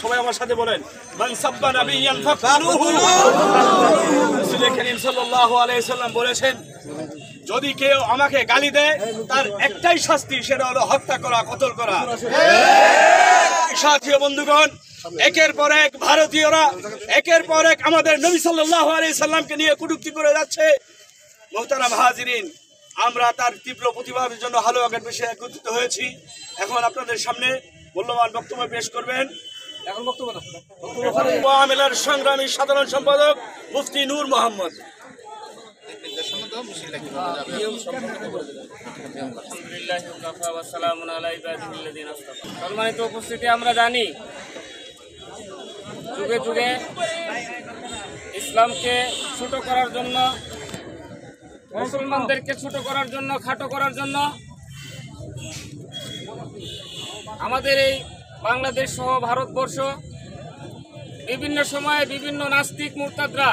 সবাই আমার সাথে বলেন, মান সাব্বা নাবিয়ান ফাকতুলুহু। রাসূল করিম সাল্লাল্লাহু আলাইহি সাল্লাম বলেছেন, যদি কেউ আমাকে গালি দেয় তার একটাই শাস্তি, সেটা হলো হত্যা করা, কতল করা। সাথী বন্ধুগণ, একের পর এক ভারতীয়রা একের পর এক আমাদের নবী সাল্লাল্লাহু আলাইহি সাল্লামকে নিয়ে কটূক্তি করে যাচ্ছে। মুহতারাম হাজিরিন, আমরা তার তীব্র প্রতিবাদের জন্য হালুয়াঘাট বিষয়ে একত্রিত হয়েছি। এখন আপনাদের সামনে মূল্যবান বক্তব্য পেশ করবেন আমিলার সংগ্রামী সাধারণ সম্পাদক মুফতি নূর মোহাম্মদ। সম্মানিত উপস্থিতি, আমরা জানি যুগে যুগে ইসলামকে ছোট করার জন্য, মুসলমানদেরকে ছোট করার জন্য, খাটো করার জন্য আমাদের এই বাংলাদেশ সহ ভারতবর্ষ বিভিন্ন সময়ে বিভিন্ন নাস্তিক মুরতাদরা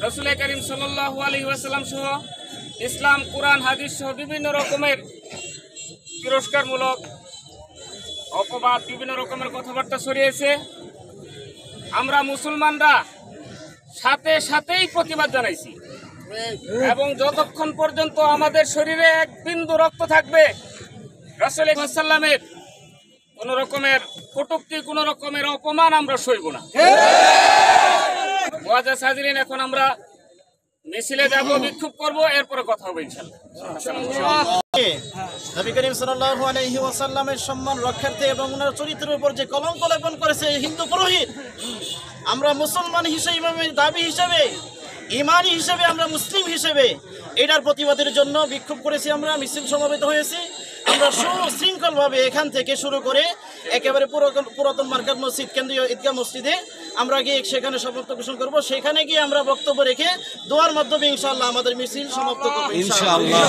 রাসূল করিম সাল্লাল্লাহু আলাইহি ওয়াসাল্লাম সহ ইসলাম, কোরআন, হাদিস সহ বিভিন্ন রকমের তিরস্কারমূলক অপবাদ, বিভিন্ন রকমের কথাবার্তা ছড়িয়েছে। আমরা মুসলমানরা সাথেই প্রতিবাদ জানাইছি এবং যতক্ষণ পর্যন্ত আমাদের শরীরে এক বিন্দু রক্ত থাকবে রাসূল সাল্লামের কোন রকমের কটূক্তি, কোন রকমের অপমান আমরা সইব না। মুআজ্জাজ হাজিরিন, এখন আমরা মিছিলে যাব, বিক্ষোভ করব, এরপরে কথা হবে ইনশাআল্লাহ। নবী করিম সাল্লাল্লাহু আলাইহি ওয়াসাল্লামের সম্মান রক্ষার্থে এবং ওনার চরিত্রের উপর যে কলঙ্ক লেপন করেছে হিন্দু পুরোহিত, আমরা মুসলমান হিসেবে, দাবি হিসেবে, ইমানি হিসেবে, আমরা মুসলিম হিসেবে এটার প্রতিবাদের জন্য বিক্ষোভ করেছি। আমরা মিছিল সমবেত হয়েছি। আমরা সুশৃঙ্খলভাবে এখান থেকে শুরু করে একেবারে পুরাতন মার্কেট মসজিদ, কেন্দ্রীয় ঈদগাহ মসজিদে আমরা গিয়ে সেখানে সমাপ্ত ঘোষণা করব। সেখানে গিয়ে আমরা বক্তব্য রেখে দোয়ার মাধ্যমে ইনশাআল্লাহ আমাদের মিছিল সমাপ্ত করব ইনশাআল্লাহ।